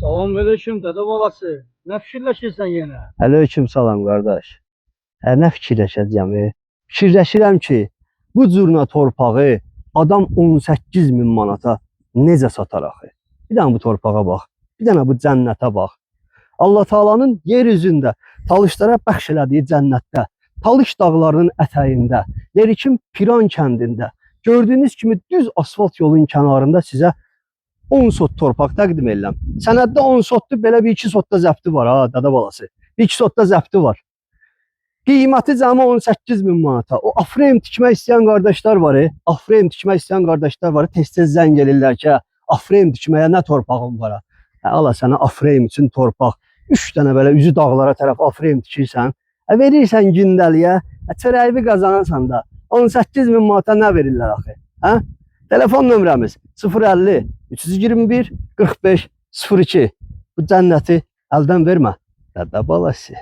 Salamünaleyküm dede babası. Ne fikirleşirsen yine? Aleyküm salam qardaş. Nə fikirləşəcəm? Fikirləşirəm ki, bu cürnə torpağı adam 18.000 manata necə satar axı? Bir dənə bu torpağa bax. Bir dənə bu cənnətə bax. Allah Taala'nın yer üzündə Talışlara bəxş elədiyi cənnətdə, Talış dağlarının ətəyində, Yerikin Piran kəndində gördüyünüz kimi düz asfalt yolun kənarında sizə 10 sot torpaq təqdim edirəm. Sənəddə 10 sotdur, belə bir 2 sotda zəbti var ha, dada balası. Bir 2 sotda zəbti var. Qiyməti cəmi 18.000 manata. O afrem tikmək istəyən qardaşlar var, afrem tikmək istəyən qardaşlar var, tez-tez zəng elirlər ki, afrem tikməyə nə torpağım var? Ala sənə afrem üçün torpaq. 3 dənə belə üzü dağlara tərəf afrem tikirsən, verirsən gündəliyə, çörəyi qazanırsan da 18.000 manata nə verirlər axı? Hə? Telefon nömrəmiz 050 321 45 02. Bu cənnəti əldən vermə. Dədə balası.